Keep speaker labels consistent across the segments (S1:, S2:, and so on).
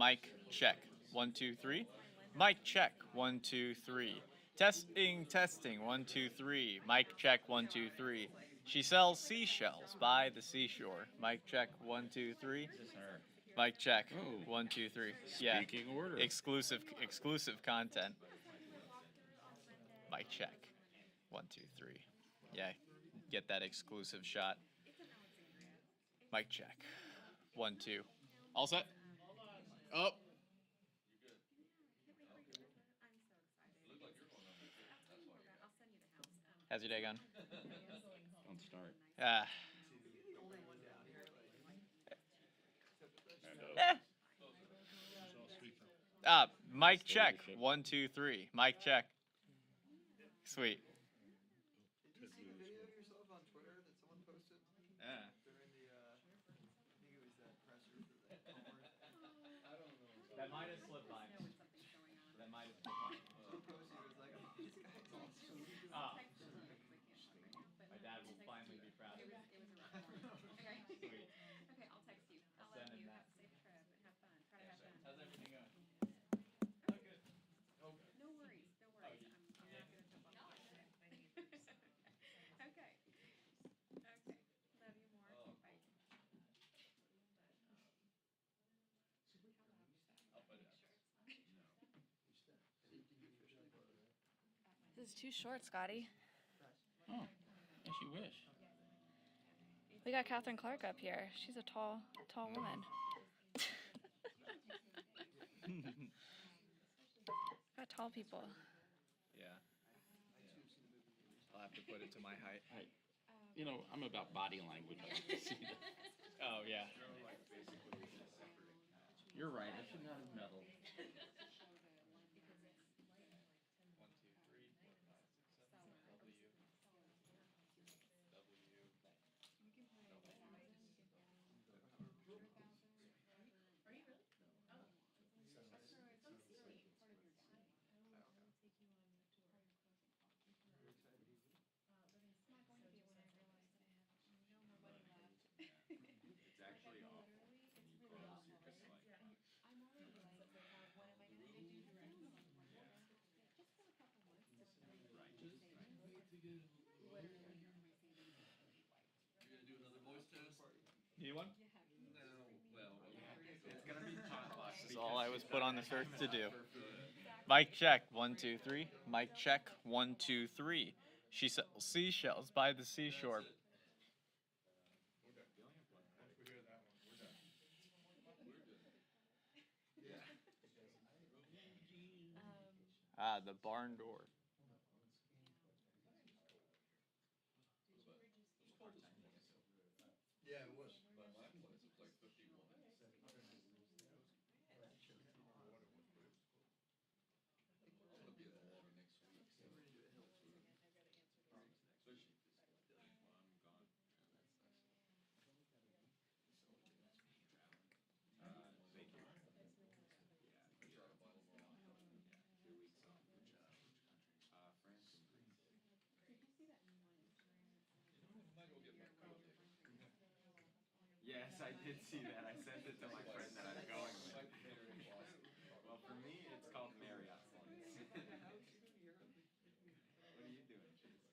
S1: Mic check. 1, 2, 3. Mic check. 1, 2, 3. Testing, testing. 1, 2, 3. Mic check. 1, 2, 3. She sells seashells by the seashore. Mic check. 1, 2, 3. Mic check.
S2: Oh.
S1: 1, 2, 3.
S2: Speaking order.
S1: Exclusive content. Mic check. 1, 2, 3. Yeah, get that exclusive shot. Mic check. 1, 2. All set? Oh. How's your day going?
S2: Don't start.
S1: Mic check. 1, 2, 3. Mic check. Sweet.
S3: Did you see a video of yourself on Twitter that someone posted
S1: Yeah.
S3: during the, I think it was that presser for the Comers?
S1: I don't know. That might have slipped by me. That might have slipped by me.
S3: Someone posted, it was like, oh, this guy's awesome.
S1: Ah. My dad will finally be proud of me. Sweet.
S4: Okay, I'll text you. I'll
S1: Send
S4: let
S1: him
S4: you
S1: that.
S4: have a safe trip and have fun. Try to have fun.
S1: How's everything going?
S4: Oh,
S1: good. Okay.
S4: no worries, no worries.
S1: you-
S4: I'm not gonna jump on the today. Okay. Okay. Love you more. Bye. This is too short, Scotty.
S2: Oh, yes, you wish.
S4: We got Catherine Clark up here. She's a tall woman. Got tall people.
S1: Yeah. I'll have to put it to my height.
S2: You know, I'm about body language. I like to see that.
S1: Oh, yeah.
S2: You're right. I should not have meddled.
S1: 1, 2, 3, 4, 5, 6, 7. W. It's actually awful. When you close, you're just like, Need one? It's gonna be potluck. This is all I was put on this earth to do. Mic check. 1, 2, 3. Mic check. 1, 2, 3. She sells seashells by the seashore. The barn door.
S3: Yeah, it was.
S1: Yes, I did see that. I sent it to my friend that I'm going with. Well, for me, it's called Marriott points. What are you doing, Chase?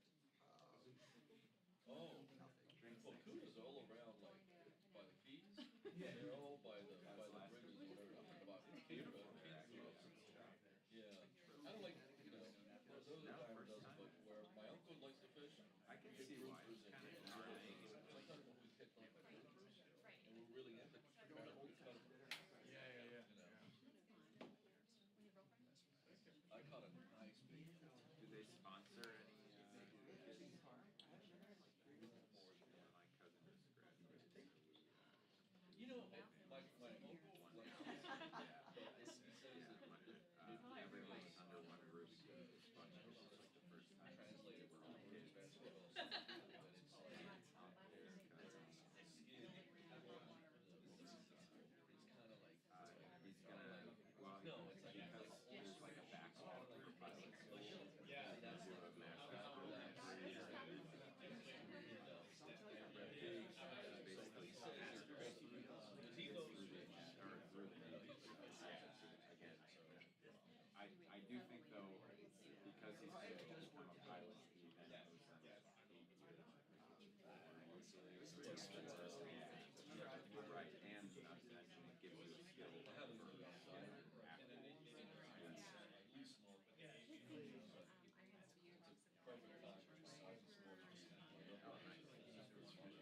S5: Well, Kuna's all around, like, by the Keys. Yeah. They're all by the bridges or whatever. I'm thinking about Canada. Yeah. I don't like, you know, those are the doesn't, but where my uncle likes to fish.
S1: I can see why. It's kind of drying.
S5: Sometimes when we catch like groupers, and we're really into Canada, we cut them.
S1: Yeah.
S5: You know. I caught a nice big one.
S1: Do they sponsor any kids? My cousin just graduated, so we
S5: You know, my uncle likes to fish.
S6: Right, and not to mention it gives you a skill
S5: I haven't
S6: for
S5: really got
S6: after.
S5: at least more. Perfect time for science and all this.
S6: Oh, nice.
S5: Well, her sister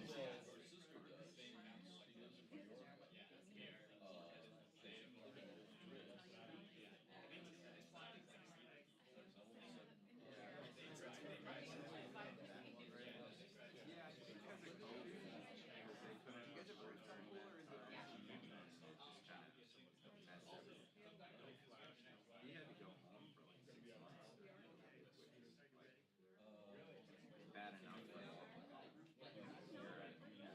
S5: does. She lives in New York. They live in Madrid.
S6: Yeah, I think because of COVID, because they couldn't.
S3: You guys have rooftop pool or is it?
S6: Just kind of messed everything. He had to go home for like 6 months, which is like bad enough for all. Here, you have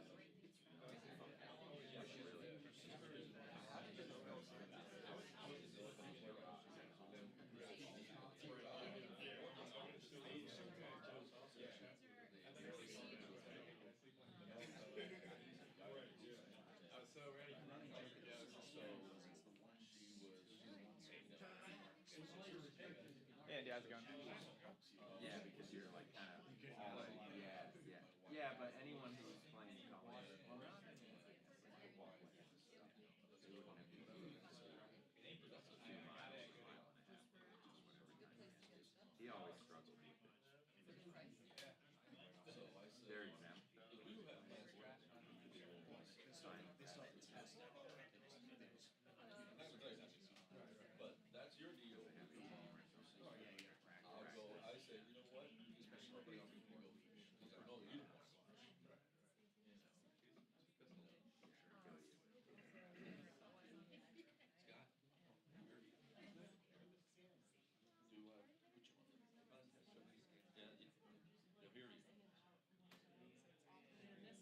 S6: it's really.
S1: I was so ready for running over jokes. Hey Andy, how's it going?
S6: Yeah, because you're like kind of all yeah, but anyone who's playing college, they wouldn't have been he always struggled with it. They're exempt.
S5: But that's your deal. I'll go, I say, you know what, just make somebody else go, because I know you don't want to go. Scott? Do which one? Yeah, yeah, here you go.
S6: I know,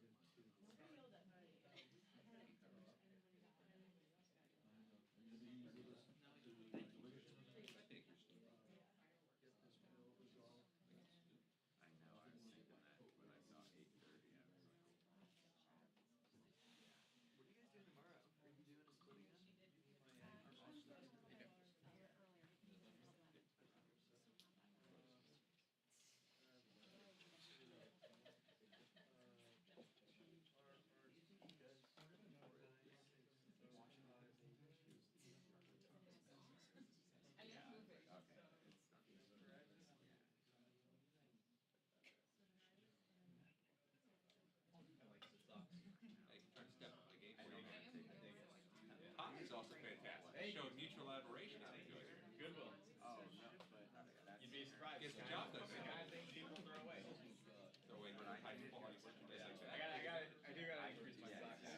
S6: I was thinking that when I saw 8:30, I was like,
S3: What are you guys doing tomorrow? Are you doing a split again?
S6: okay, it's not.
S2: Hey, trying to step up my game
S6: I
S2: for
S6: know
S2: you.
S6: how to take it.
S2: Pop is also fantastic. Showed mutual admiration. I enjoyed it.
S1: Goodwill.
S6: Oh, no, but that's.
S1: You'd be surprised.
S2: Gets the
S1: Kind
S2: job
S1: of-
S2: done.
S1: The kind of things people throw away.
S2: Throw away
S6: But I
S2: high
S6: did-
S2: quality merchandise like that.
S1: I do gotta increase my stock.
S6: I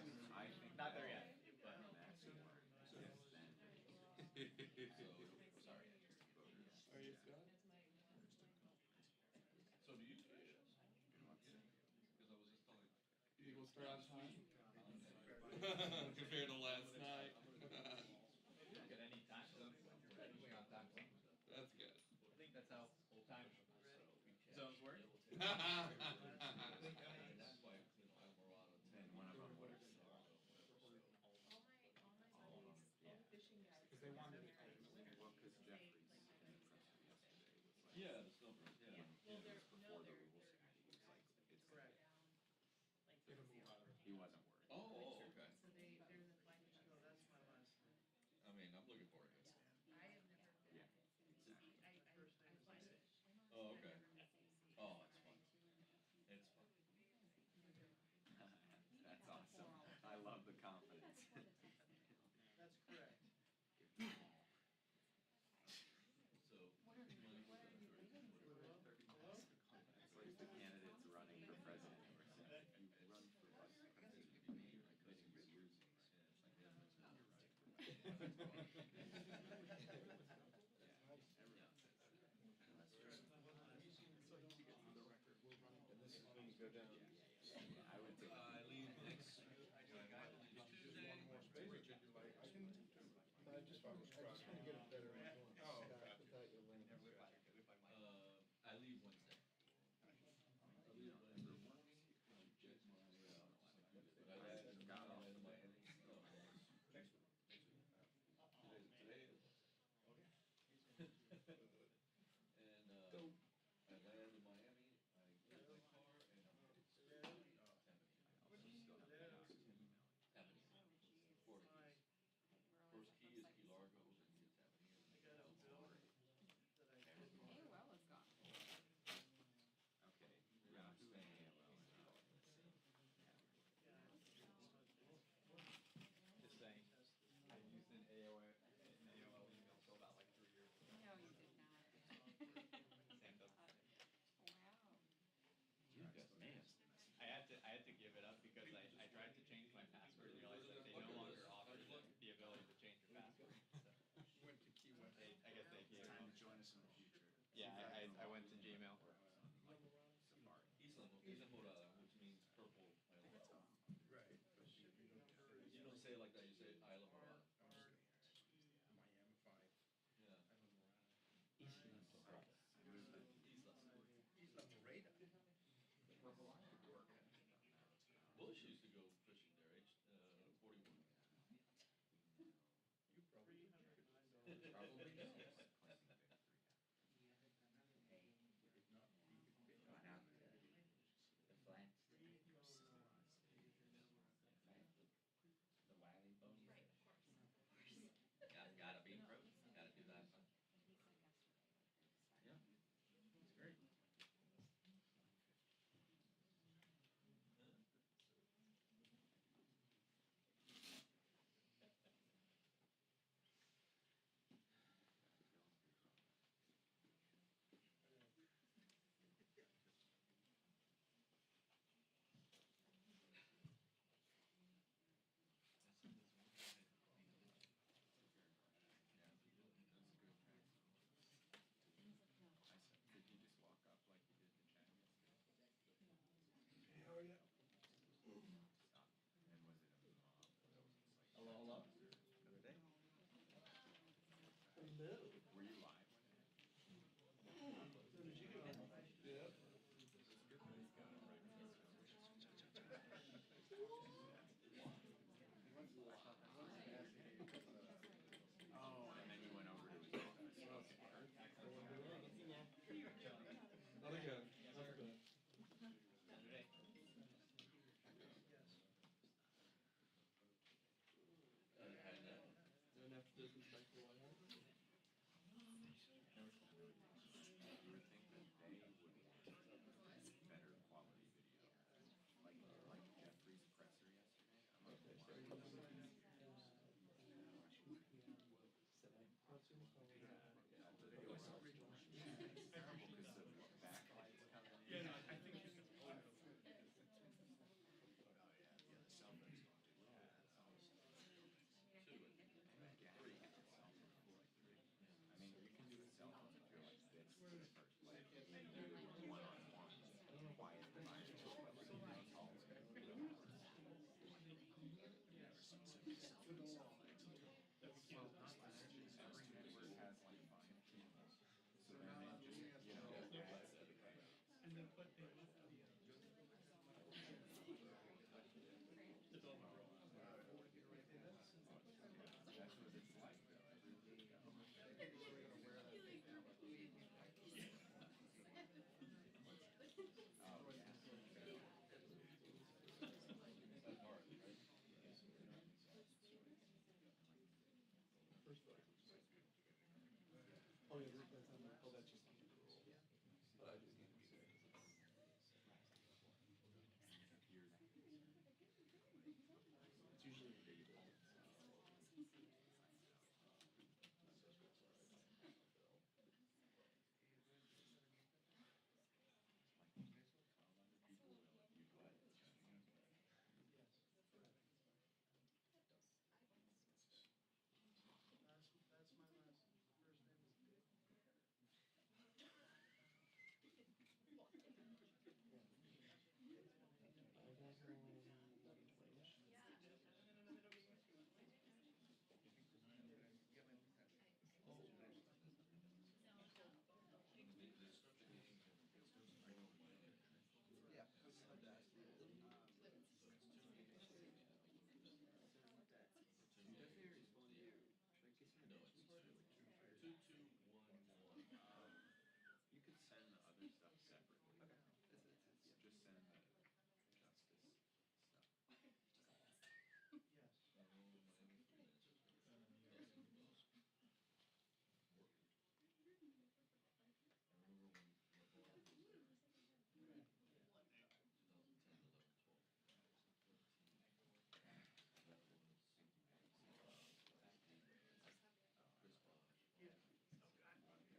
S6: think
S1: Not there
S6: that-
S1: yet, but.
S6: That's the word. Yes, then.
S5: Sorry.
S2: Are you Scott?
S5: So do you? Because I was just telling.
S2: Eagles start on time. Compared to last night.
S1: At any time. Usually on time.
S2: That's good.
S1: I think that's how old time zones work.
S5: That's why, I'm a lot of.
S6: And one of them would have said.
S2: Because they wanted it.
S6: Well, because Jeffrey's in the presser yesterday was like.
S5: Yeah, the stuff, yeah.
S6: It was before the rules committee, he was like, it's. He wasn't worried.
S5: Oh, okay.
S3: So they're in the final show, that's my last name.
S5: I mean, I'm looking forward to it.
S3: I have never.
S6: Yeah, exactly.
S3: I find it.
S5: Oh, okay. Oh, it's fun. It's fun.
S6: That's awesome. I love the confidence.
S3: That's correct.
S5: So.
S6: It's like the candidates running for president who are saying, if you run for vice president, you need like this years. I would take.
S5: I leave next.
S7: I just want to get a better influence. Without your link.
S5: I leave Wednesday. But I had to my
S1: Yeah, I went to Gmail.
S6: Like Safari.
S5: Isla Morada, which means purple island.
S3: Right, but
S5: You don't say it like that, you say Isla Morada.
S3: Miami-fied.
S5: Yeah.
S6: Isla
S3: Isla Morada.
S5: Bush used to go fishing there, age 41.
S3: You probably could.
S6: Probably no.
S3: If not, you could fit.
S6: Gone out to the flats to take your the wily bone.
S4: Right, of course, of course.
S5: Gotta be pro. Gotta do that. Yeah. It's great.
S6: I said, did you just walk up like you did the chat yesterday?
S3: Hell yeah.
S6: Stop. And was it a mob?
S1: Hello, hello. Another day.
S3: Hello.
S6: Were you live when it happened?
S3: So did you go? Yeah.
S6: Oh, and then you went over to his office. Okay.
S3: Another good. That's good.
S1: Another day.
S3: Doing enough disrespect for White House?
S6: You would think that they would want better quality video. Like Jeffrey's presser yesterday. I'm like,
S3: Okay, so
S6: why?
S3: you know what?
S6: The video was so terrible because the backlight's coming in.
S3: Yeah, no, I think you can.
S6: Oh yeah, the cell phone's going to. Yeah, that's always. Two, I think. And Gary had a cell phone for like 3. I mean, you can do a cell phone if you're like this in the first place. You can do one-on-one, quiet environment. Well, every network has like 5 channels. So then they just, adds to the chaos.
S3: And then put the. It's all my role.
S6: That's what it's like though. Oh, yeah.
S5: That's hard, right?
S3: First one. Oh, yeah, that's on the, oh, that's just on the rules. But I just need to say. It's usually a big deal. That's my last, first name is Dick. Yeah.
S5: No, it's 2211.
S6: You could send the other stuff separately. Okay. Just send the justice stuff.
S3: Yes.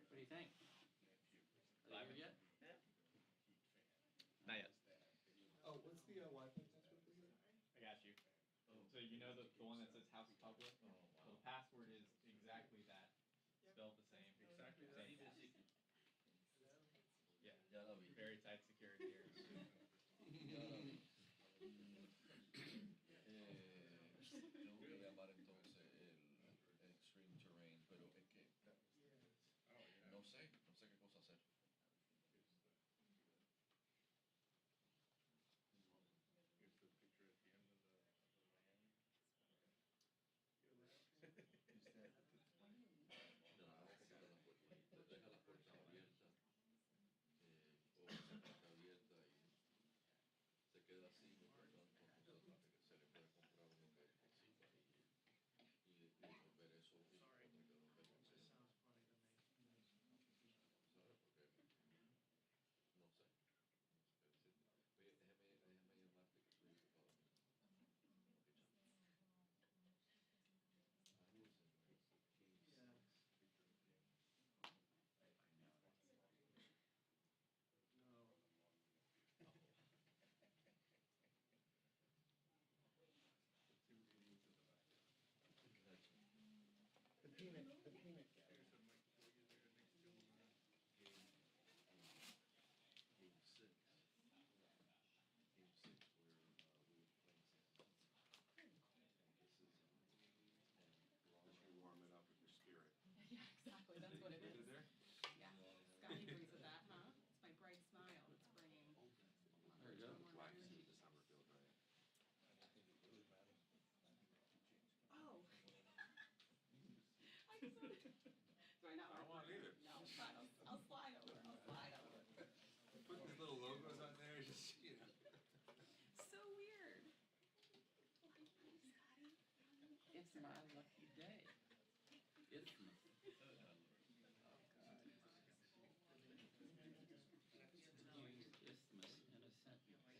S2: What do you think? Are they here yet?
S1: Not yet.
S3: Oh, what's the Wi-Fi password for you?
S1: I got you. So you know the one that says House Public? Well, the password is exactly that. Spelled the same.
S5: Exactly that.
S1: Same.
S5: Even a secret. Ya la vi.
S1: Very tight security here.
S5: Ya la vi. Tengo que llamar entonces el extreme terrain, pero es que no sé qué cosa hacer. Deja la puerta abierta o la puerta abierta y se queda así mientras tanto, entonces se le puede comprar uno que sirva y resolver eso y otra que no tenga acceso.
S3: Sounds funny to me.
S5: ¿Sabes? Porque no sé qué decirte. Oye, déjame llamarte que estoy ocupado. Ok, chao. I was in game
S3: Yeah.
S5: 6.
S3: No.
S7: The peanut gallery.
S5: Game 6. Game 6 where we were playing San Antonio. And this is
S6: Just warm it up with your spirit.
S4: Yeah, exactly, that's what it
S6: Is
S4: is.
S6: it there?
S4: Yeah, Scotty agrees with that, huh? It's my bright smile that's bringing a lot
S6: There you go.
S4: more
S6: Wax
S4: energy.
S6: in December feels right.
S4: Oh. I just wanted, do I not?
S6: I don't want it either.
S4: No, it's fine, I'll slide over, I'll slide over.
S6: Put these little logos on there, just, you know.
S4: So weird. Scotty.
S2: It's my lucky day. It's my. Isthmus innocent. It's bumpy. Isthmus, my lucky day.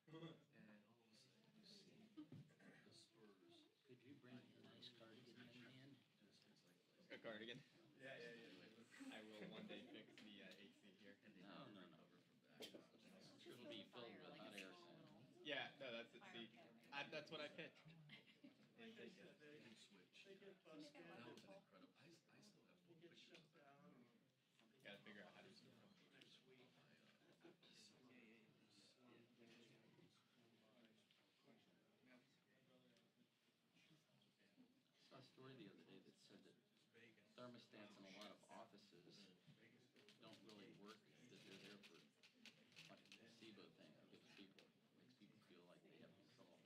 S5: And all of a sudden you see the Spurs.
S2: Could you bring me a nice cardigan, young man?
S5: It's like
S1: A cardigan. Yeah. I will one day fix the AC here.
S2: No. I'm sure it'll be filled with hot air soon.
S1: Yeah, no, that's it. See, that's what I pitched.
S5: They get a switch.
S3: They get
S5: That
S3: busted.
S5: was an incredible. I still have
S3: They
S5: full
S3: get
S5: pictures
S3: shut
S5: of that.
S3: down
S1: Gotta figure out how to do it.
S3: next week.
S2: I saw a story the other day that said that thermostats in a lot of offices don't really work, that they're there for like a placebo thing. It gives people, makes people feel like they have control.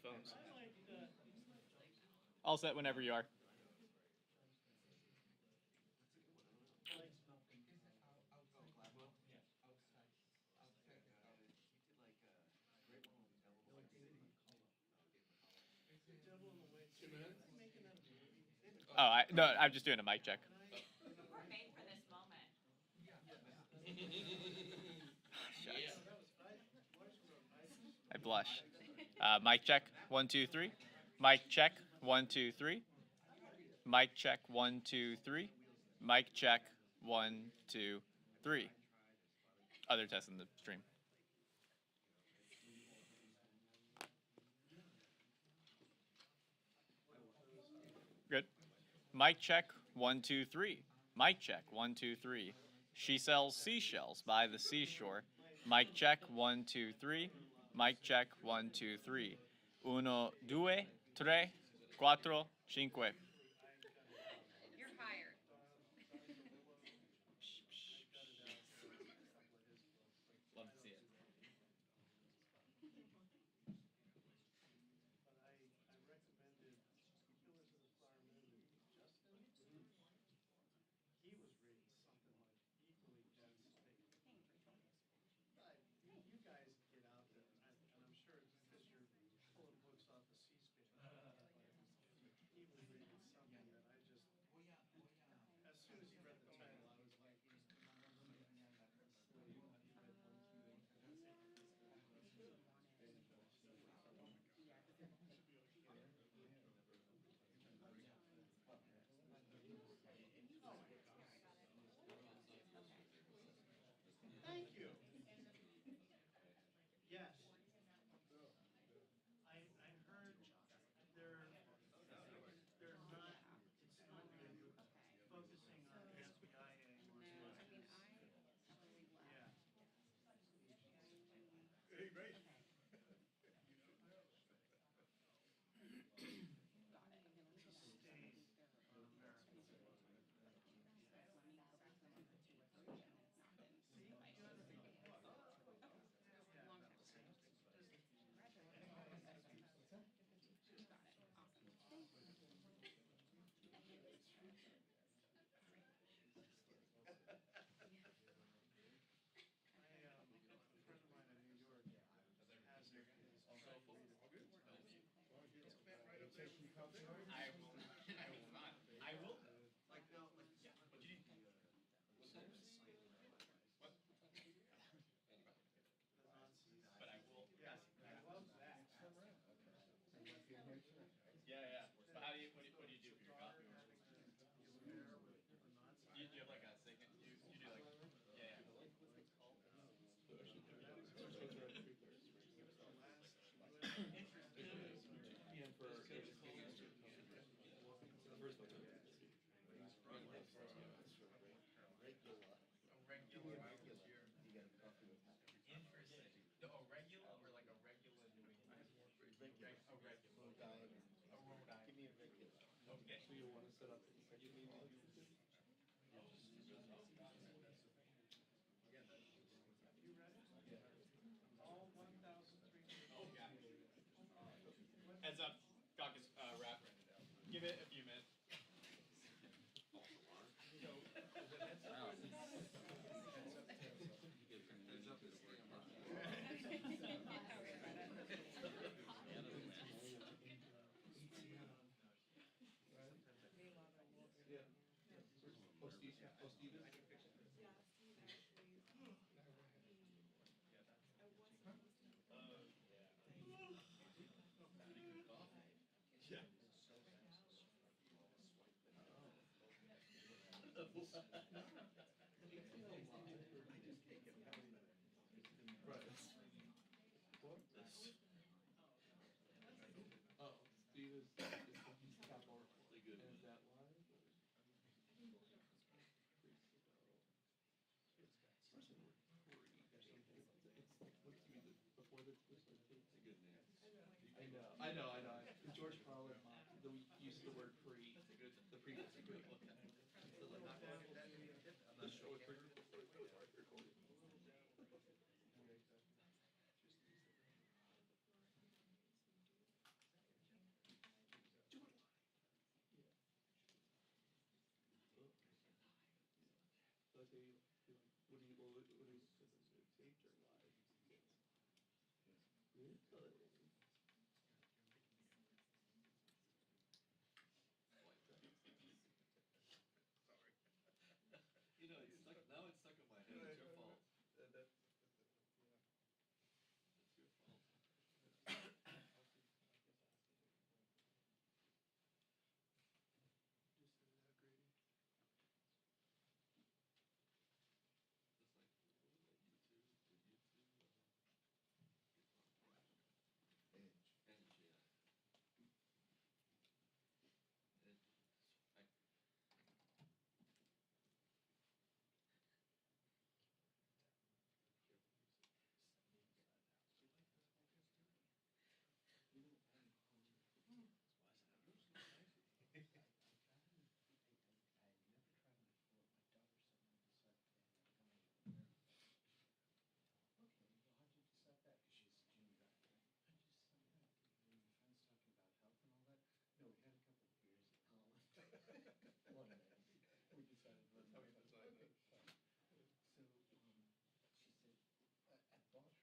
S1: phones. All set whenever you are. Oh, no, I'm just doing a mic check.
S4: You were made for this moment.
S1: Shucks. I blush. Mic check. 1, 2, 3. Mic check. 1, 2, 3. Mic check. 1, 2, 3. Mic check. 1, 2, 3. Other tests in the stream. Good. Mic check. 1, 2, 3. Mic check. 1, 2, 3. She sells seashells by the seashore. Mic check. 1, 2, 3. Mic check. 1, 2, 3. Uno, due, tre, quattro, cinque.
S4: You're hired.
S1: Love to see it.
S7: He was reading something like equally dense paper. You guys get out there, and I'm sure it's because you're pulling books off of C-SPAN. He was reading something that I just, as soon as he read the title, I was like, asleep. Thank you. Yes. I heard they're not, it's not focusing on SBI anymore.
S4: No, I mean, I actually
S7: Yeah.
S4: left.
S7: Hey, great. Stain on America. See, you have to read the book. Yeah. A friend of mine in New York has it, is trying to read it.
S1: I will. I will.
S3: Like, no, like,
S1: Yeah. What you need? What?
S7: The Nazis.
S1: But I will.
S7: Yeah,
S1: Yes.
S7: he loves that.
S1: Yeah, yeah. But how do you? What do you do for your
S7: Daughter
S1: coffee?
S7: having an affair with the Nazis.
S1: Do you have like a segment? You do like? Yeah, yeah.
S7: That was his, he was the last US
S1: Interesting. A regular. Interesting. No, a regular or like a regular New England? A regular. A Rhode Island. Okay.
S5: So you want to set up a second meeting?
S7: You read it? All 1,300.
S1: Oh yeah. Heads up, caucus wrap. Give it a few minutes.
S5: Oh, Steve is?
S1: Yeah.
S5: What? Oh, Steve is he's capital. And is that live? Looks to me that before the Twister takes. It's a good name. I know. George Carlin used the word free. The prefix free. The show is pretty.
S3: What do you tape your live? Really? Sorry.
S5: You know, it's stuck, now it's stuck in my head, it's your fault.
S3: Yeah.
S5: It's your fault.
S3: Just send it out, Grady.
S5: It's like, what was that, YouTube, the YouTube,
S3: Edge.
S5: Edge,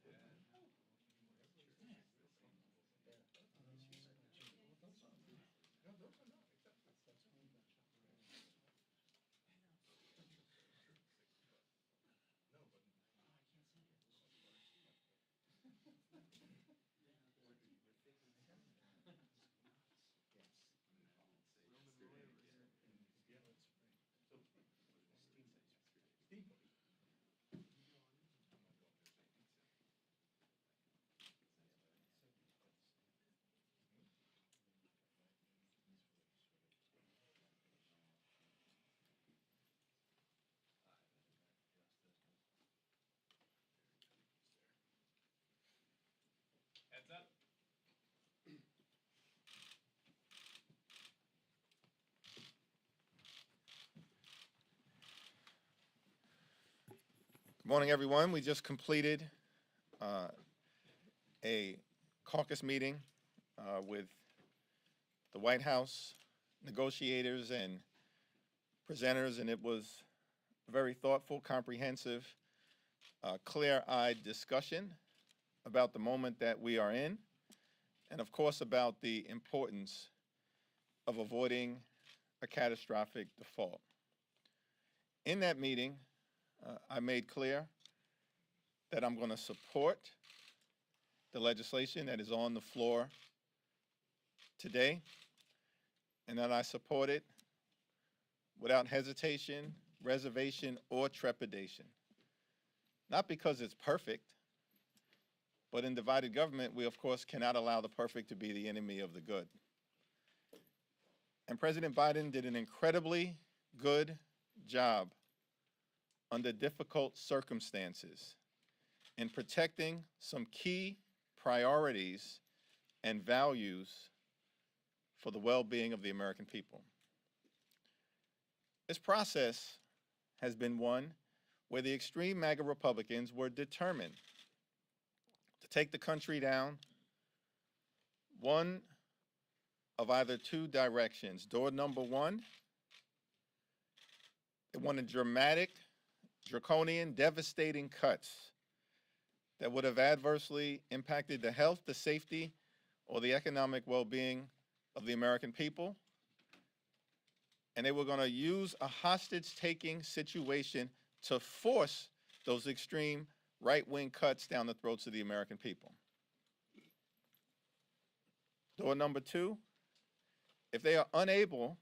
S5: yeah. It, I,
S3: Right, like a lot of them are, yeah. And they're. So. No, those are not, exactly. No, but. Roman lawyers. Yeah, that's right. So. Steamboat. I'm not going there.
S1: Heads up.
S8: Good morning, everyone. We just completed a caucus meeting with the White House negotiators and presenters, and it was a very thoughtful, comprehensive, clear-eyed discussion about the moment that we are in, and of course about the importance of avoiding a catastrophic default. In that meeting, I made clear that I'm going to support the legislation that is on the floor today, and that I support it without hesitation, reservation, or trepidation. Not because it's perfect, but in divided government, we of course cannot allow the perfect to be the enemy of the good. And President Biden did an incredibly good job under difficult circumstances in protecting some key priorities and values for the well-being of the American people. This process has been one where the extreme MAGA Republicans were determined to take the country down one of either two directions. Door number one, they wanted dramatic, draconian, devastating cuts that would have adversely impacted the health, the safety, or the economic well-being of the American people. And they were going to use a hostage-taking situation to force those extreme right-wing cuts down the throats of the American people. Door number two, if they are unable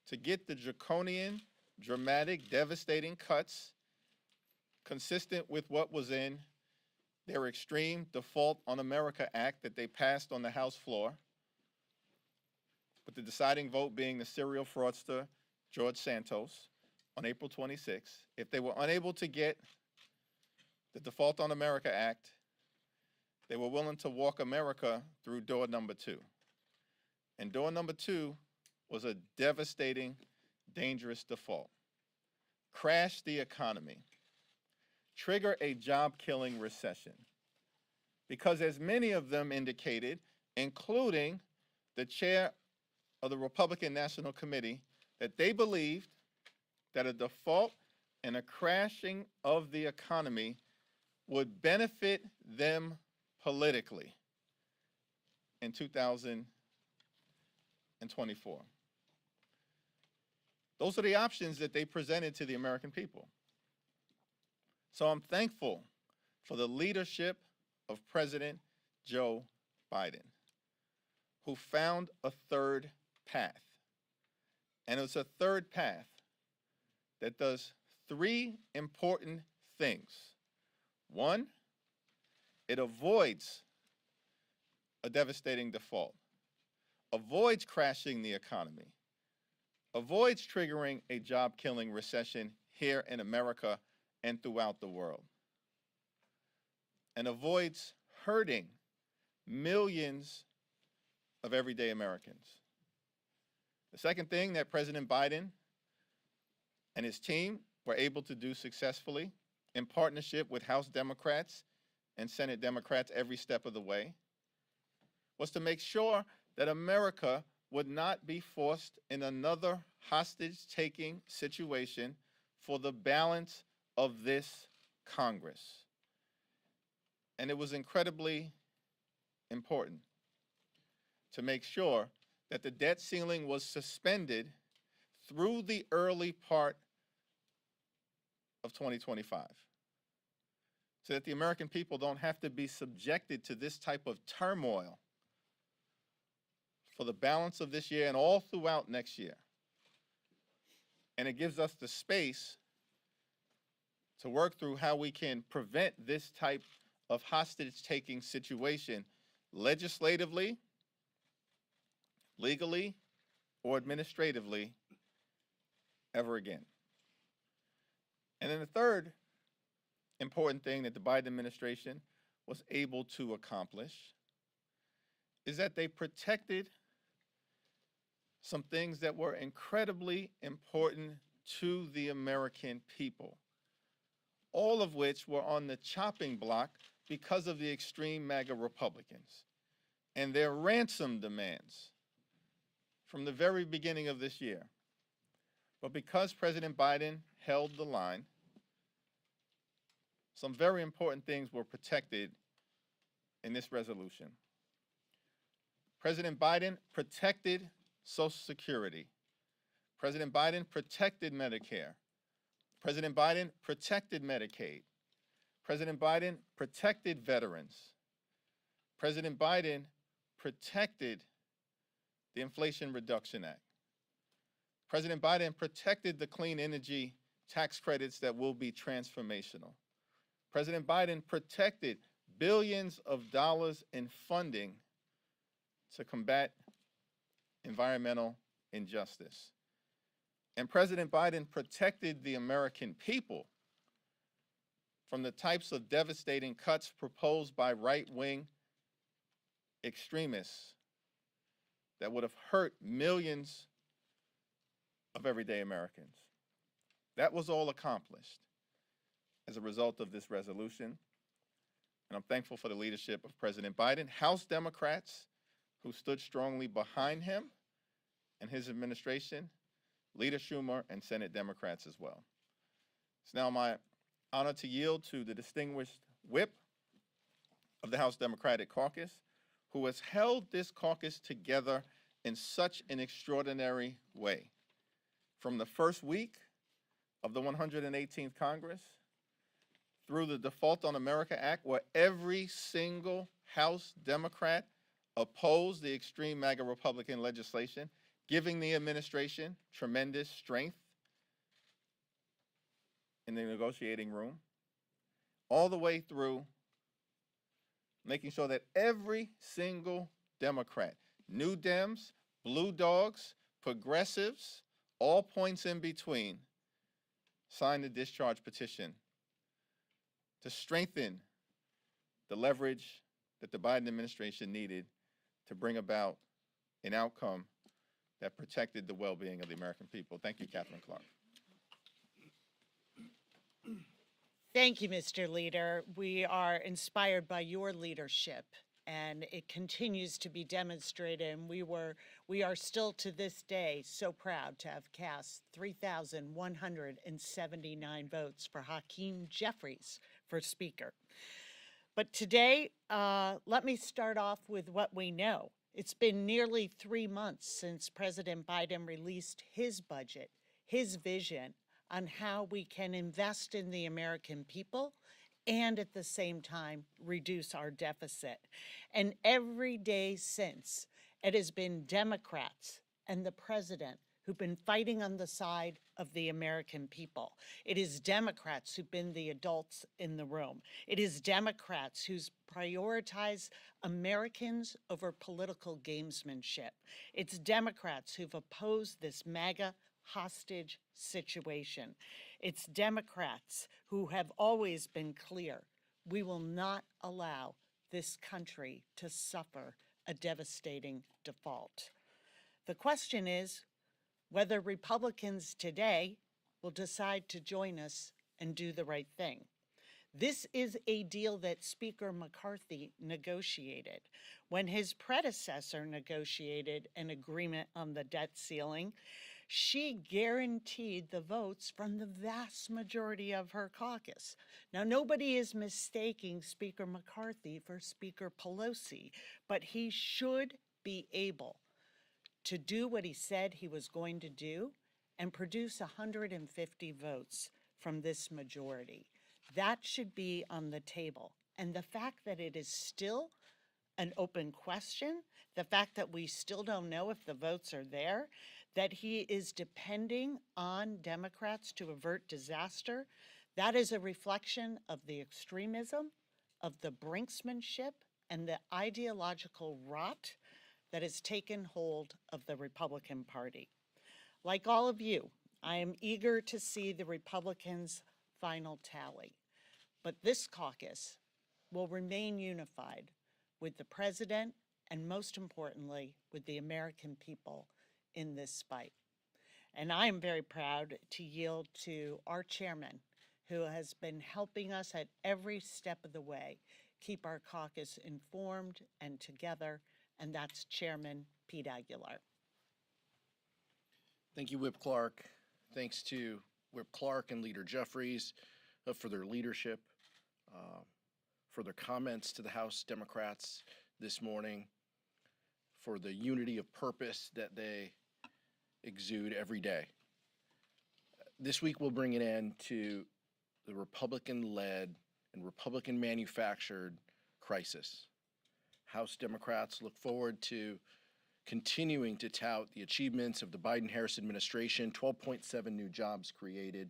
S8: to get the draconian, dramatic, devastating cuts consistent with what was in their Extreme Default on America Act that they passed on the House floor, with the deciding vote being the serial fraudster, George Santos, on April 26th, if they were unable to get the Default on America Act, they were willing to walk America through door number 2. And door number 2 was a devastating, dangerous default. Crash the economy. Trigger a job-killing recession. Because as many of them indicated, including the chair of the Republican National Committee, that they believed that a default and a crashing of the economy would benefit them politically in 2024. Those are the options that they presented to the American people. So I'm thankful for the leadership of President Joe Biden, who found a third path. And it's a third path that does 3 important things. 1, it avoids a devastating default, avoids crashing the economy, avoids triggering a job-killing recession here in America and throughout the world, and avoids hurting millions of everyday Americans. The second thing that President Biden and his team were able to do successfully, in partnership with House Democrats and Senate Democrats every step of the way, was to make sure that America would not be forced in another hostage-taking situation for the balance of this Congress. And it was incredibly important to make sure that the debt ceiling was suspended through the early part of 2025, so that the American people don't have to be subjected to this type of turmoil for the balance of this year and all throughout next year. And it gives us the space to work through how we can prevent this type of hostage-taking situation legislatively, legally, or administratively ever again. And then the third important thing that the Biden administration was able to accomplish is that they protected some things that were incredibly important to the American people, all of which were on the chopping block because of the extreme MAGA Republicans and their ransom demands from the very beginning of this year. But because President Biden held the line, some very important things were protected in this resolution. President Biden protected Social Security. President Biden protected Medicare. President Biden protected Medicaid. President Biden protected veterans. President Biden protected the Inflation Reduction Act. President Biden protected the clean energy tax credits that will be transformational. President Biden protected billions of dollars in funding to combat environmental injustice. And President Biden protected the American people from the types of devastating cuts proposed by right-wing extremists that would have hurt millions of everyday Americans. That was all accomplished as a result of this resolution. And I'm thankful for the leadership of President Biden, House Democrats who stood strongly behind him and his administration, Leader Schumer, and Senate Democrats as well. It's now my honor to yield to the distinguished whip of the House Democratic Caucus, who has held this caucus together in such an extraordinary way. From the first week of the 118th Congress, through the Default on America Act, where every single House Democrat opposed the extreme MAGA Republican legislation, giving the administration tremendous strength in the negotiating room, all the way through making sure that every single Democrat, New Dems, Blue Dogs, progressives, all points in between, signed the discharge petition to strengthen the leverage that the Biden administration needed to bring about an outcome that protected the well-being of the American people. Thank you, Catherine Clark.
S9: Thank you, Mr. Leader. We are inspired by your leadership, and it continues to be demonstrated. And we are still to this day so proud to have cast 3,179 votes for Hakeem Jeffries for Speaker. But today, let me start off with what we know. It's been nearly 3 months since President Biden released his budget, his vision on how we can invest in the American people and at the same time reduce our deficit. And every day since, it has been Democrats and the president who've been fighting on the side of the American people. It is Democrats who've been the adults in the room. It is Democrats who's prioritized Americans over political gamesmanship. It's Democrats who've opposed this MAGA hostage situation. It's Democrats who have always been clear, we will not allow this country to suffer a devastating default. The question is whether Republicans today will decide to join us and do the right thing. This is a deal that Speaker McCarthy negotiated. When his predecessor negotiated an agreement on the debt ceiling, she guaranteed the votes from the vast majority of her caucus. Now, nobody is mistaking Speaker McCarthy for Speaker Pelosi, but he should be able to do what he said he was going to do and produce 150 votes from this majority. That should be on the table. And the fact that it is still an open question, the fact that we still don't know if the votes are there, that he is depending on Democrats to avert disaster, that is a reflection of the extremism, of the brinksmanship, and the ideological rot that has taken hold of the Republican Party. Like all of you, I am eager to see the Republicans' final tally. But this caucus will remain unified with the president and, most importantly, with the American people in this fight. And I am very proud to yield to our chairman, who has been helping us at every step of the way, keep our caucus informed and together, and that's Chairman Pete Aguilar.
S10: Thank you, Whip Clark. Thanks to Whip Clark and Leader Jeffries for their leadership, for their comments to the House Democrats this morning, for the unity of purpose that they exude every day. This week we'll bring an end to the Republican-led and Republican-manufactured crisis. House Democrats look forward to continuing to tout the achievements of the Biden-Harris administration, 12.7 new jobs created.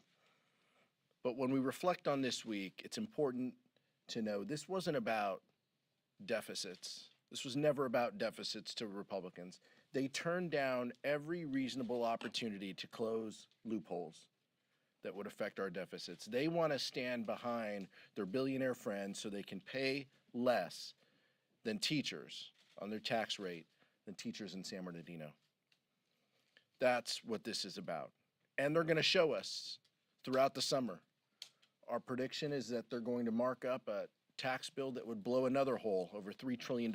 S10: But when we reflect on this week, it's important to know this wasn't about deficits. This was never about deficits to Republicans. They turned down every reasonable opportunity to close loopholes that would affect our deficits. They want to stand behind their billionaire friends so they can pay less than teachers on their tax rate than teachers in San Bernardino. That's what this is about. And they're going to show us throughout the summer. Our prediction is that they're going to mark up a tax bill that would blow another hole over $3 trillion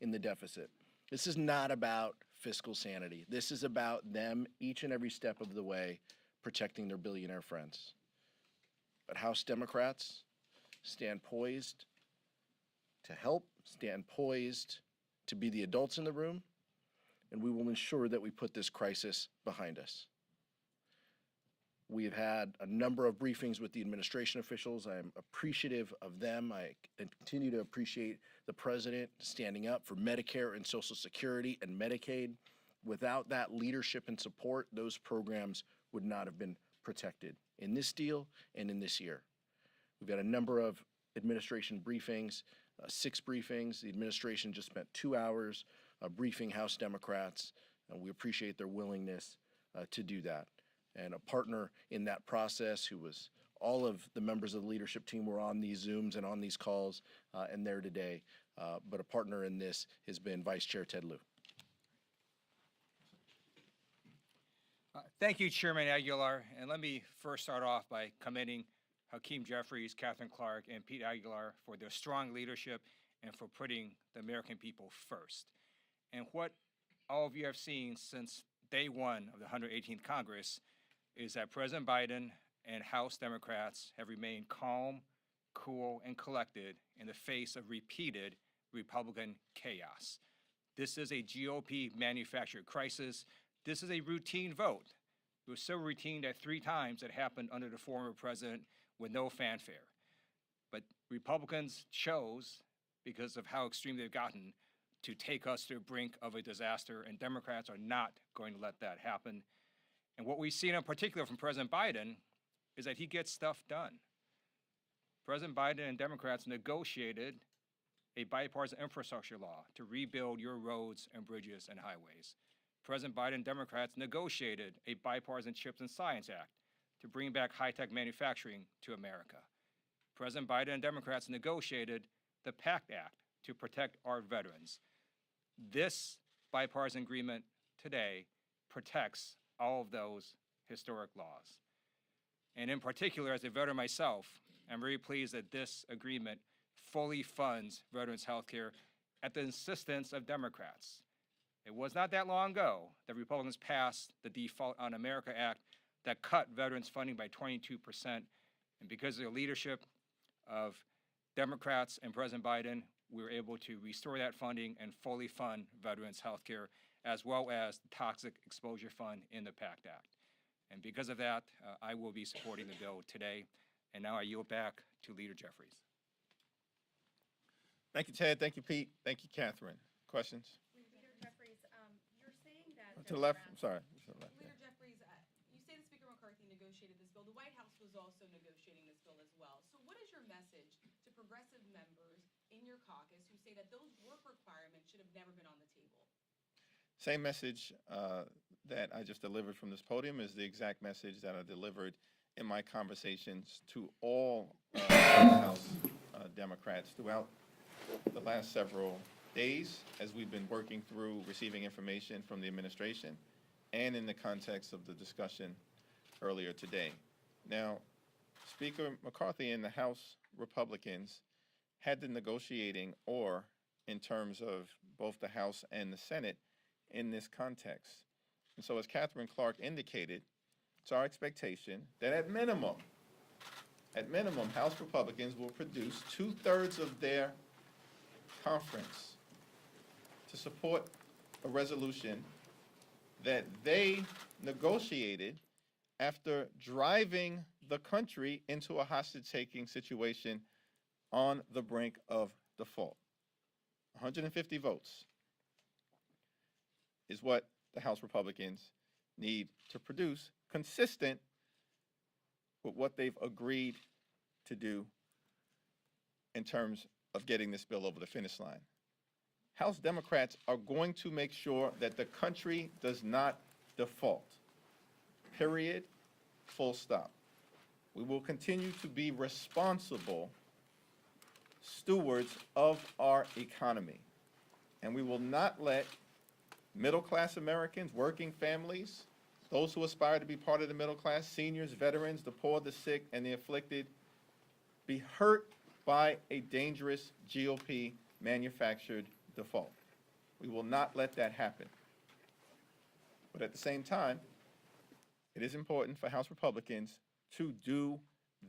S10: in the deficit. This is not about fiscal sanity. This is about them each and every step of the way protecting their billionaire friends. But House Democrats stand poised to help, stand poised to be the adults in the room, and we will ensure that we put this crisis behind us. We have had a number of briefings with the administration officials. I am appreciative of them. I continue to appreciate the president standing up for Medicare and Social Security and Medicaid. Without that leadership and support, those programs would not have been protected in this deal and in this year. We've got a number of administration briefings, 6 briefings. The administration just spent 2 hours briefing House Democrats, and we appreciate their willingness to do that. and a partner in that process who was all of the members of the leadership team were on these Zooms and on these calls and there today. But a partner in this has been Vice Chair Ted Lieu.
S11: Thank you, Chairman Aguilar. And let me first start off by commending Hakeem Jeffries, Catherine Clark, and Pete Aguilar for their strong leadership and for putting the American people first. And what all of you have seen since day one of the 118th Congress is that President Biden and House Democrats have remained calm, cool, and collected in the face of repeated Republican chaos. This is a GOP manufactured crisis. This is a routine vote. It was so routine that 3 times it happened under the former president with no fanfare. But Republicans chose, because of how extreme they've gotten, to take us to the brink of a disaster, and Democrats are not going to let that happen. And what we've seen in particular from President Biden is that he gets stuff done. President Biden and Democrats negotiated a bipartisan infrastructure law to rebuild your roads and bridges and highways. President Biden and Democrats negotiated a bipartisan Chips and Science Act to bring back high-tech manufacturing to America. President Biden and Democrats negotiated the PACT Act to protect our veterans. This bipartisan agreement today protects all of those historic laws. And in particular, as a veteran myself, I'm very pleased that this agreement fully funds veterans' health care at the insistence of Democrats. It was not that long ago that Republicans passed the Default on America Act that cut veterans funding by 22%. And because of the leadership of Democrats and President Biden, we were able to restore that funding and fully fund veterans' health care, as well as the Toxic Exposure Fund in the PACT Act. And because of that, I will be supporting the bill today. And now I yield back to Leader Jeffries.
S8: Thank you, Ted. Thank you, Pete. Thank you, Catherine. Questions?
S4: Leader Jeffries, you're saying that
S8: To the left, I'm sorry.
S4: Democrats-
S8: To the left, yeah.
S4: Leader Jeffries, you say that Speaker McCarthy negotiated this bill. The White House was also negotiating this bill as well. So what is your message to progressive members in your caucus who say that those work requirements should have never been on the table?
S8: Same message that I just delivered from this podium is the exact message that I delivered in my conversations to all House Democrats throughout the last several days as we've been working through receiving information from the administration and in the context of the discussion earlier today. Now, Speaker McCarthy and the House Republicans had the negotiating oar in terms of both the House and the Senate in this context. And so as Catherine Clark indicated, it's our expectation that at minimum, House Republicans will produce 2/3 of their conference to support a resolution that they negotiated after driving the country into a hostage-taking situation on the brink of default. 150 votes is what the House Republicans need to produce, consistent with what they've agreed to do in terms of getting this bill over the finish line. House Democrats are going to make sure that the country does not default. Period. Full stop. We will continue to be responsible stewards of our economy. And we will not let middle-class Americans, working families, those who aspire to be part of the middle class, seniors, veterans, the poor, the sick, and the afflicted, be hurt by a dangerous GOP manufactured default. We will not let that happen. But at the same time, it is important for House Republicans to do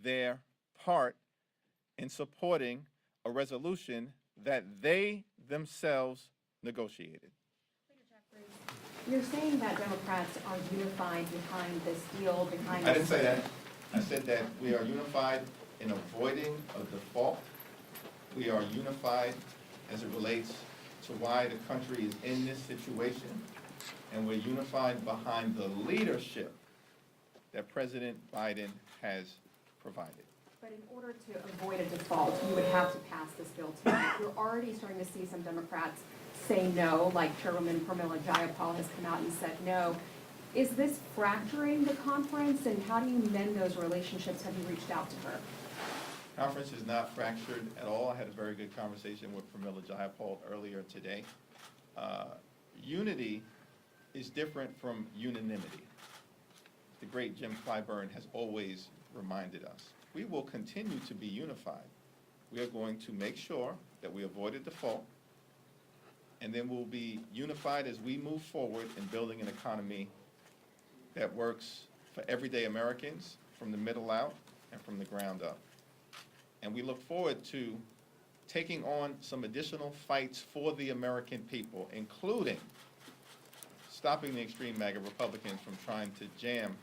S8: their part in supporting a resolution that they themselves negotiated.
S12: You're saying that Democrats are unified behind this deal, behind
S8: I didn't say that. I said that we are unified in avoiding a default. We are unified as it relates to why the country is in this situation. And we're unified behind the leadership that President Biden has provided.
S12: But in order to avoid a default, you would have to pass this bill tonight. You're already starting to see some Democrats say no, like Chairwoman Pramila Jayapal has come out and said no. Is this fracturing the conference, and how do you mend those relationships? Have you reached out to her?
S8: Conference is not fractured at all. I had a very good conversation with Pramila Jayapal earlier today. Unity is different from unanimity. The great Jim Clyburn has always reminded us. We will continue to be unified. We are going to make sure that we avoid a default, and then we'll be unified as we move forward in building an economy that works for everyday Americans from the middle out and from the ground up. And we look forward to taking on some additional fights for the American people, including stopping the extreme MAGA Republicans from trying to jam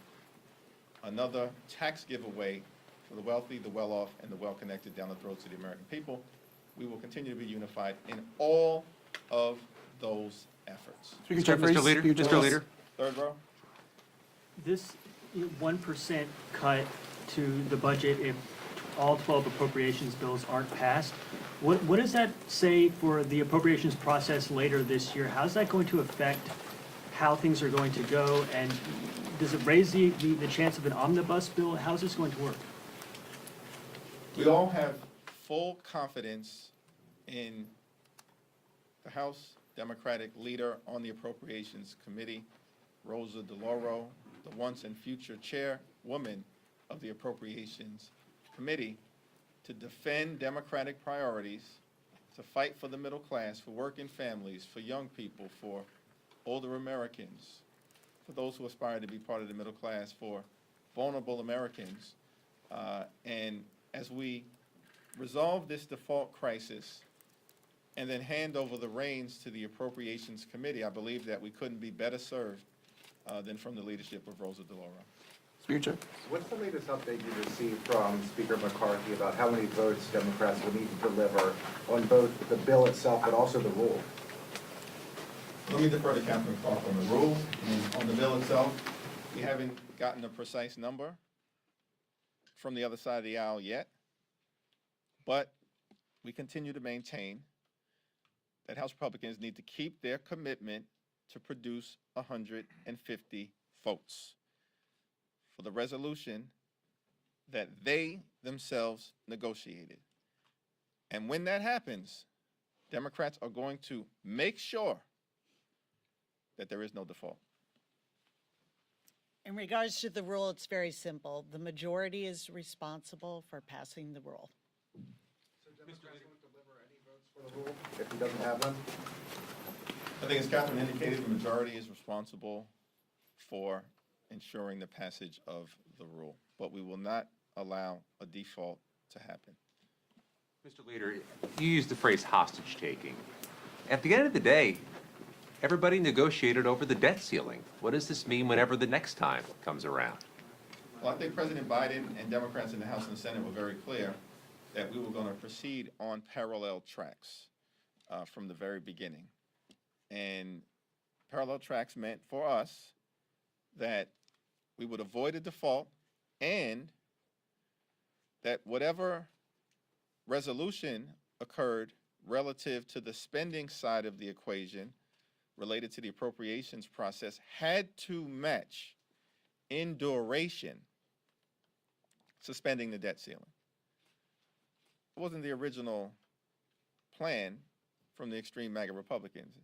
S8: another tax giveaway for the wealthy, the well-off, and the well-connected down the throats of the American people. We will continue to be unified in all of those efforts.
S13: Speaker Jeffries,
S14: Mr. Leader, Mr. Leader.
S8: Third row.
S13: This 1% cut to the budget if all 12 appropriations bills aren't passed, what does that say for the appropriations process later this year? How's that going to affect how things are going to go, and does it raise the chance of an omnibus bill? How's this going to work?
S8: We all have full confidence in the House Democratic leader on the Appropriations Committee, Rosa DeLauro, the once and future chairwoman of the Appropriations Committee, to defend Democratic priorities, to fight for the middle class, for working families, for young people, for older Americans, for those who aspire to be part of the middle class, for vulnerable Americans. And as we resolve this default crisis and then hand over the reins to the Appropriations Committee, I believe that we couldn't be better served than from the leadership of Rosa DeLauro.
S14: Speaker.
S15: What's the latest update you received from Speaker McCarthy about how many votes Democrats will need to deliver on both the bill itself but also the rule?
S8: Let me defer to Councilman Clark on the rule. And on the bill itself, we haven't gotten a precise number from the other side of the aisle yet, but we continue to maintain that House Republicans need to keep their commitment to produce 150 votes for the resolution that they themselves negotiated. And when that happens, Democrats are going to make sure that there is no default.
S9: In regards to the rule, it's very simple. The majority is responsible for passing the rule.
S15: So Democrats won't deliver any votes for the rule if he doesn't have them?
S8: I think as Catherine indicated, the majority is responsible for ensuring the passage of the rule, but we will not allow a default to happen.
S14: Mr. Leader, you used the phrase hostage taking. At the end of the day, everybody negotiated over the debt ceiling. What does this mean whenever the next time comes around?
S8: Well, I think President Biden and Democrats in the House and the Senate were very clear that we were going to proceed on parallel tracks from the very beginning. And parallel tracks meant for us that we would avoid a default and that whatever resolution occurred relative to the spending side of the equation related to the appropriations process had to match in duration suspending the debt ceiling. It wasn't the original plan from the extreme MAGA Republicans.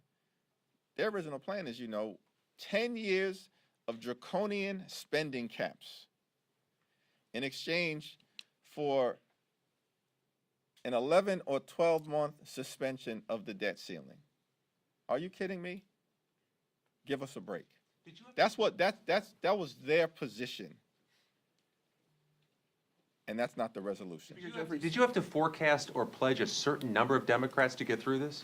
S8: Their original plan, as you know, 10 years of draconian spending caps in exchange for an 11 or 12-month suspension of the debt ceiling. Are you kidding me? Give us a break. That was their position. And that's not the resolution.
S14: Did you have to forecast or pledge a certain number of Democrats to get through this?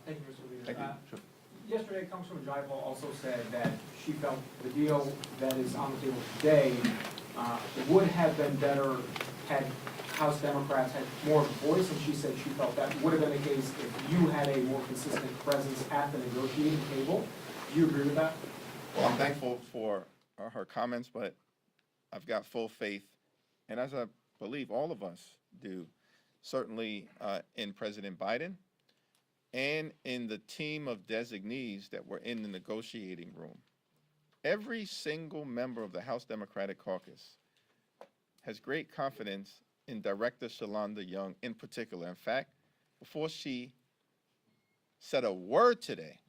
S16: Thank you, Mr. Leader.
S8: Thank you.
S16: Yesterday, Congresswoman Jayapal also said that she felt the deal that is on the table today would have been better had House Democrats had more of a voice, and she said she felt that would have been the case if you had a more consistent presence at the negotiating table. Do you agree with that?
S8: Well, I'm thankful for her comments, but I've got full faith, and as I believe all of us do, certainly in President Biden and in the team of designees that were in the negotiating room. every single member of the House Democratic Caucus has great confidence in Director Shalonda Young in particular. In fact, before she said a word today,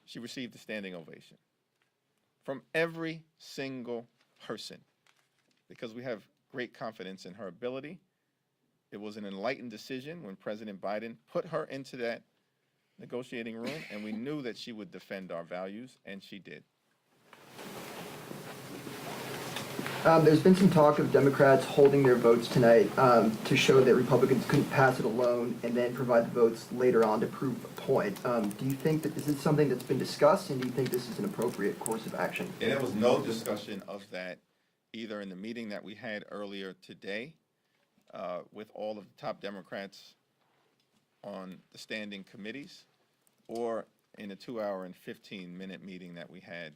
S8: she received a standing ovation from every single person because we have great confidence in her ability. It was an enlightened decision when President Biden put her into that negotiating room, and we knew that she would defend our values, and she did.
S17: There's been some talk of Democrats holding their votes tonight to show that Republicans couldn't pass it alone and then provide the votes later on to prove a point. Do you think that this is something that's been discussed, and do you think this is an appropriate course of action?
S8: And there was no discussion of that either in the meeting that we had earlier today with all of the top Democrats on the standing committees or in the 2-hour and 15-minute meeting that we had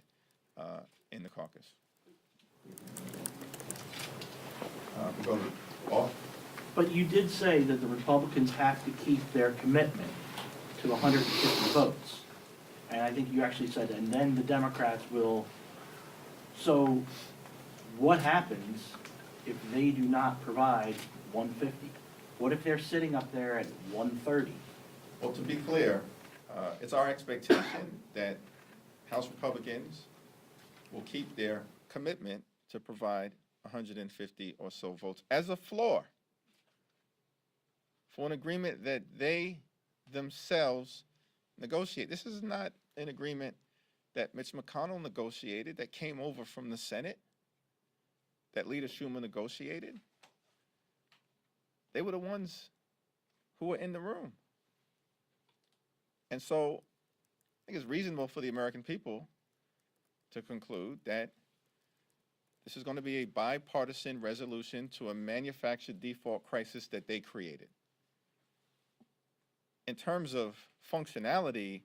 S8: in the caucus.
S18: But you did say that the Republicans have to keep their commitment to 150 votes. And I think you actually said, and then the Democrats will. So what happens if they do not provide 150? What if they're sitting up there at 130?
S8: Well, to be clear, it's our expectation that House Republicans will keep their commitment to provide 150 or so votes as a floor for an agreement that they themselves negotiate. This is not an agreement that Mitch McConnell negotiated, that came over from the Senate, that Leader Schumer negotiated. They were the ones who were in the room. And so I think it's reasonable for the American people to conclude that this is going to be a bipartisan resolution to a manufactured default crisis that they created. In terms of functionality,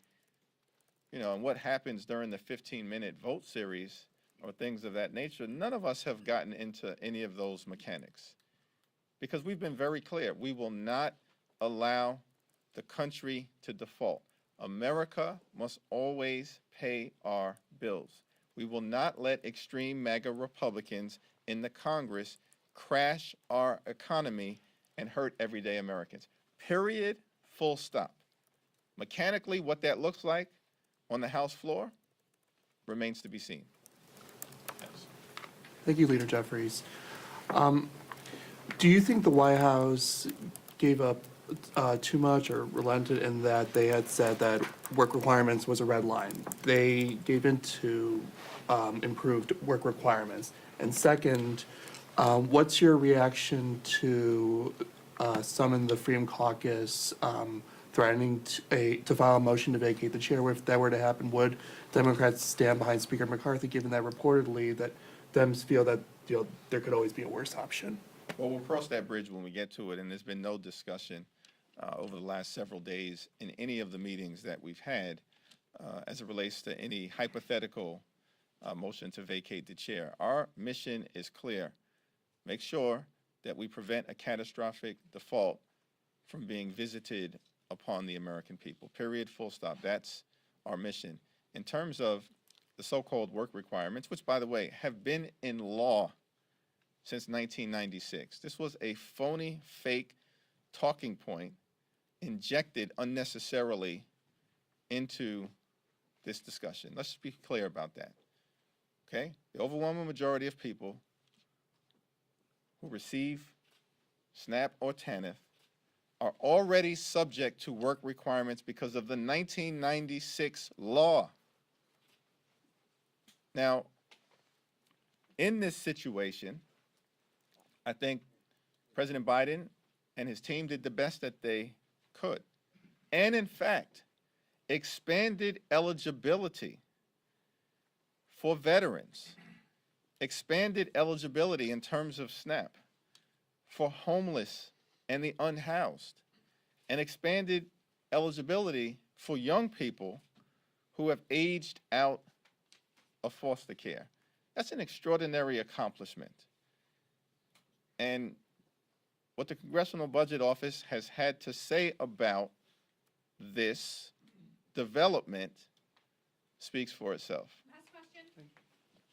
S8: you know, and what happens during the 15-minute vote series or things of that nature, none of us have gotten into any of those mechanics because we've been very clear. We will not allow the country to default. America must always pay our bills. We will not let extreme MAGA Republicans in the Congress crash our economy and hurt everyday Americans. Period, full stop. Mechanically, what that looks like on the House floor remains to be seen. Yes.
S19: Thank you, Leader Jeffries. Do you think the White House gave up too much or relented in that they had said that work requirements was a red line? They gave in to improved work requirements. And second, what's your reaction to some in the Freedom Caucus threatening to file a motion to vacate the chair? If that were to happen, would Democrats stand behind Speaker McCarthy, given that reportedly that Dems feel that there could always be a worse option?
S8: Well, we'll cross that bridge when we get to it, and there's been no discussion over the last several days in any of the meetings that we've had as it relates to any hypothetical motion to vacate the chair. Our mission is clear. Make sure that we prevent a catastrophic default from being visited upon the American people. Period, full stop. That's our mission. In terms of the so-called work requirements, which, by the way, have been in law since 1996. This was a phony, fake talking point injected unnecessarily into this discussion. Let's be clear about that. Okay? The overwhelming majority of people who receive SNAP or TANF are already subject to work requirements because of the 1996 law. Now, in this situation, I think President Biden and his team did the best that they could. And in fact, expanded eligibility for veterans, expanded eligibility in terms of SNAP for homeless and the unhoused, and expanded eligibility for young people who have aged out of foster care. That's an extraordinary accomplishment. And what the Congressional Budget Office has had to say about this development speaks for itself.
S4: Last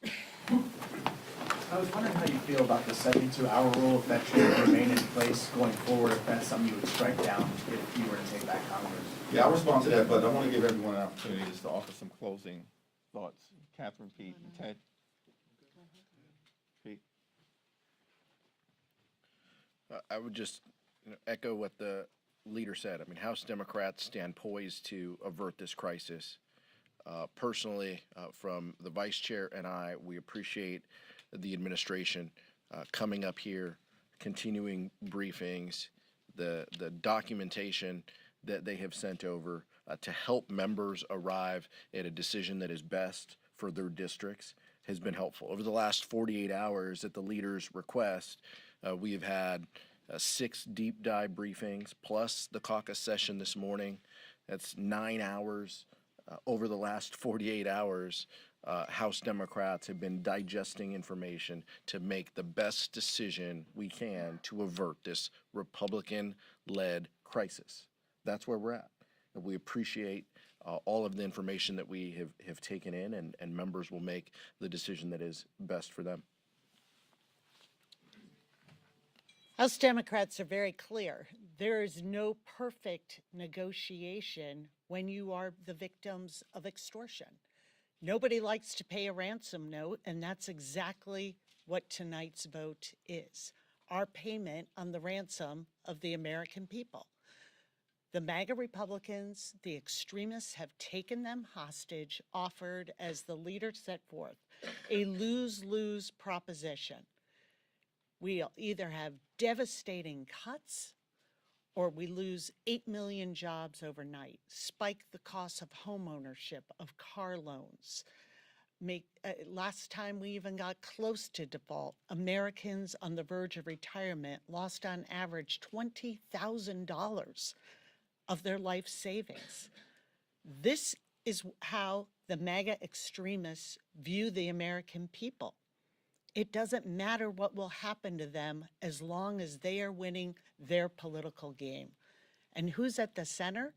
S20: I was wondering how you feel about the 72-hour rule, if that should remain in place going forward, if that's something you would strike down if you were to take back Congress.
S8: Yeah, I'll respond to that, but I want to give everyone an opportunity just to offer some closing thoughts. Catherine, Pete, and Ted. Pete?
S10: I would just echo what the leader said. I mean, House Democrats stand poised to avert this crisis. Personally, from the vice chair and I, we appreciate the administration coming up here, continuing briefings, the documentation that they have sent over to help members arrive at a decision that is best for their districts has been helpful. Over the last 48 hours at the leader's request, we have had 6 deep dive briefings plus the caucus session this morning. That's 9 hours. Over the last 48 hours, House Democrats have been digesting information to make the best decision we can to avert this Republican-led crisis. That's where we're at. And we appreciate all of the information that we have taken in, and members will make the decision that is best for them.
S9: House Democrats are very clear. There is no perfect negotiation when you are the victims of extortion. Nobody likes to pay a ransom note, and that's exactly what tonight's vote is. Our payment on the ransom of the American people. The MAGA Republicans, the extremists, have taken them hostage, offered, as the leader set forth, a lose-lose proposition. We'll either have devastating cuts or we lose 8 million jobs overnight, spike the cost of home ownership, of car loans. Last time we even got close to default, Americans on the verge of retirement lost on average $20,000 of their life savings. This is how the MAGA extremists view the American people. It doesn't matter what will happen to them as long as they are winning their political game. And who's at the center?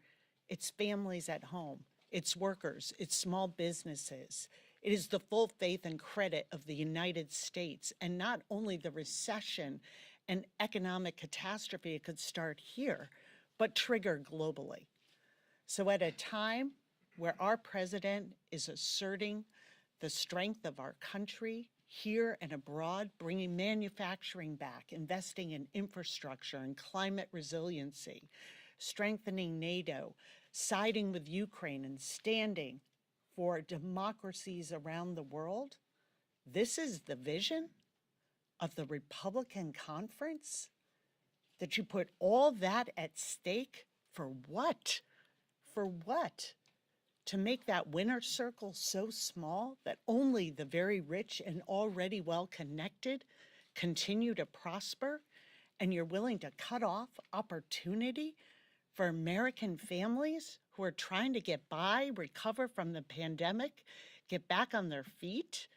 S9: It's families at home. It's workers. It's small businesses. It is the full faith and credit of the United States, and not only the recession and economic catastrophe it could start here, but trigger globally. So at a time where our president is asserting the strength of our country here and abroad, bringing manufacturing back, investing in infrastructure and climate resiliency, strengthening NATO, siding with Ukraine and standing for democracies around the world, this is the vision of the Republican conference? That you put all that at stake for what? For what? To make that winner's circle so small that only the very rich and already well-connected continue to prosper, and you're willing to cut off opportunity for American families who are trying to get by, recover from the pandemic, get back on their feet?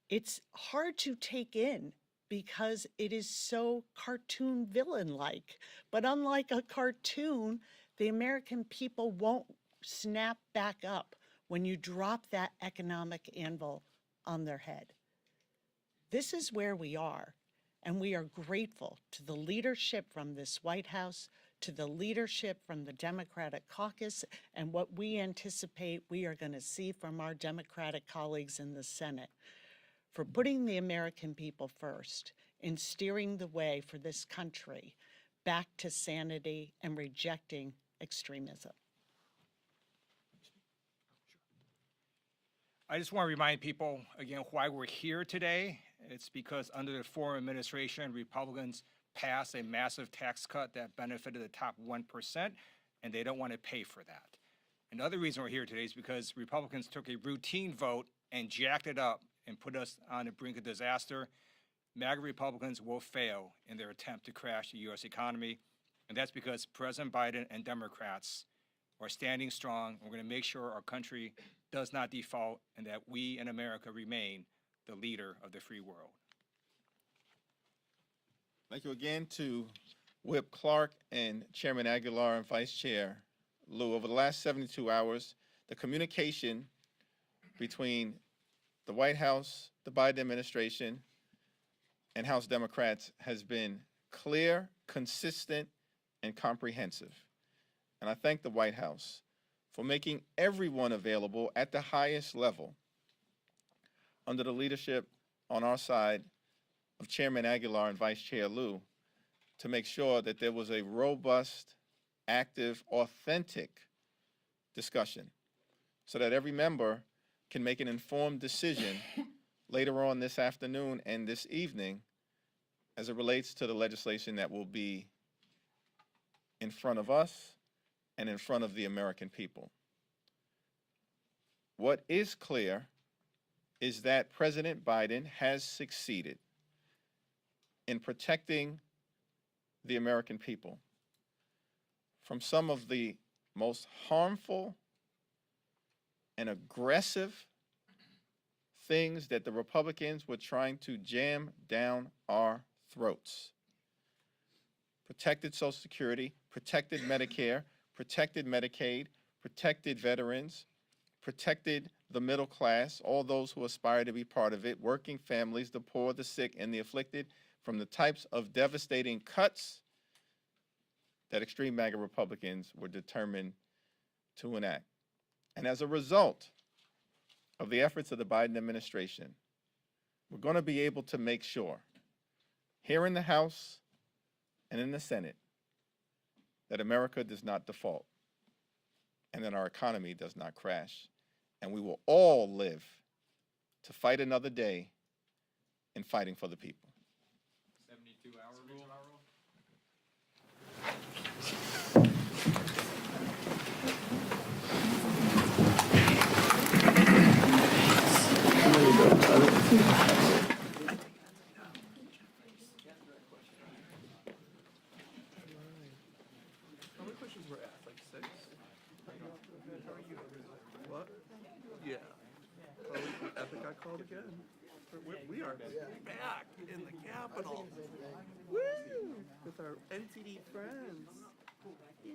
S9: It's hard to take in because it is so cartoon villain-like. But unlike a cartoon, the American people won't snap back up when you drop that economic anvil on their head. This is where we are, and we are grateful to the leadership from this White House, to the leadership from the Democratic caucus, and what we anticipate we are going to see from our Democratic colleagues in the Senate, for putting the American people first in steering the way for this country back to sanity and rejecting extremism.
S11: I just want to remind people again why we're here today. It's because under the former administration, Republicans passed a massive tax cut that benefited the top 1%, and they don't want to pay for that. Another reason we're here today is because Republicans took a routine vote and jacked it up and put us on the brink of disaster. MAGA Republicans will fail in their attempt to crash the U.S. economy, and that's because President Biden and Democrats are standing strong. We're going to make sure our country does not default and that we in America remain the leader of the free world.
S8: Thank you again to Whip Clark and Chairman Aguilar and Vice Chair Lou. Over the last 72 hours, the communication between the White House, the Biden administration, and House Democrats has been clear, consistent, and comprehensive. And I thank the White House for making everyone available at the highest level under the leadership on our side of Chairman Aguilar and Vice Chair Lieu to make sure that there was a robust, active, authentic discussion so that every member can make an informed decision later on this afternoon and this evening as it relates to the legislation that will be in front of us and in front of the American people. What is clear is that President Biden has succeeded in protecting the American people from some of the most harmful and aggressive things that the Republicans were trying to jam down our throats. Protected Social Security, protected Medicare, protected Medicaid, protected veterans, protected the middle class, all those who aspire to be part of it, working families, the poor, the sick, and the afflicted, from the types of devastating cuts that extreme MAGA Republicans were determined to enact. And as a result of the efforts of the Biden administration, we're going to be able to make sure here in the House and in the Senate that America does not default and that our economy does not crash. And we will all live to fight another day in fighting for the people.
S1: 72-hour rule.
S19: How many questions were asked? Like 6? What? Yeah. Epic got called again. We are back in the Capitol. Woo! With our NTD friends. Yeah.